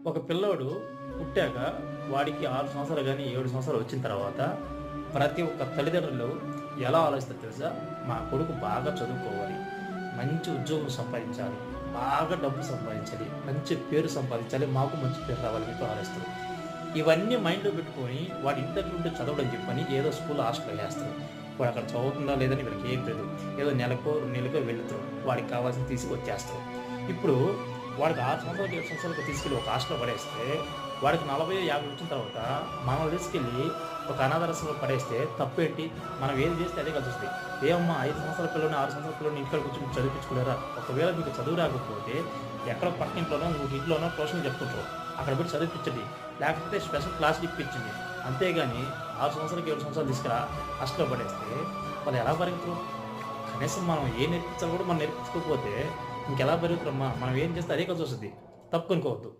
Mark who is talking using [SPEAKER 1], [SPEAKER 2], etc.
[SPEAKER 1] ఒక పిల్లోడు పుట్టాక వాడికి 6 సంవత్సరాలు గాని, 7 సంవత్సరాలు వచ్చిన తర్వాత ప్రతి ఒక్క తల్లిదండ్రులు ఎలా ఆలోచిస్తారో తెలుసా? మా కొడుకు బాగా చదువుకోవాలి, మంచి ఉద్యోగం సంపాదించాలి, బాగా డబ్బు సంపాదించాలి, మంచి పేరు సంపాదించాలి, మాకు మంచి పేరు రావాలని చెప్పి ఆలోచిస్తారు. ఇవన్నీ మైండ్‌లో పెట్టుకొని వాడు ఇంటి దగ్గర ఉంటే చదవడని చెప్పని ఏదో స్కూల్ హాస్టల్‌లో ఏస్తారు. వాడు అక్కడ చదువుతుందా లేదని వీళ్ళకి ఏం తెలీదు. ఏదో నెలకో, 2 నెలలకో వెళ్తారు. వాడికి కావాల్సింది తీసి వచ్చేస్తారు. ఇప్పుడు వాడికి 6 సంవత్సరాలకి, 7 సంవత్సరాలకి తీసుకెళ్ళి ఒక హాస్టల్‌లో పడేస్తే వాడికి 40, 50 వచ్చిన తర్వాత మనల్ని తీసుకెళ్ళి ఒక అనాథాశ్రమంలో పడేస్తే తప్పేంటి? మనం ఏది చేస్తే అదే కలిసొస్తది. ఏమమ్మా 5 సంవత్సరాల పిల్లోడిని, 6 సంవత్సరాల పిల్లోడిని ఇంటికాడ కూర్చొని చదివించుకోలేరా? ఒకవేళ మీకు చదువు రాకపోతే ఎక్కడో పక్కింట్లోనో, ఇంట్లోనో ట్యూషన్ చెప్పుకుంటారు. అక్కడ పెట్టి చదివిపించండి. లేకపోతే స్పెషల్ క్లాసులు ఇప్పించండి. అంతేగాని 6 సంవత్సరాలకి, 7 సంవత్సరాలు తీసుకురా హాస్టల్‌లో పడేస్తే వాళ్ళు ఎలా పెరుగుతారు? కనీసం మనం ఏం నేర్పించాలో కూడా మనం నేర్పించుకోకపోతే ఇంకెలా పెరుగుతారమ్మా? మనం ఏం చేస్తే అదే కలిసొస్తది. తప్పుకనుకోవద్దు.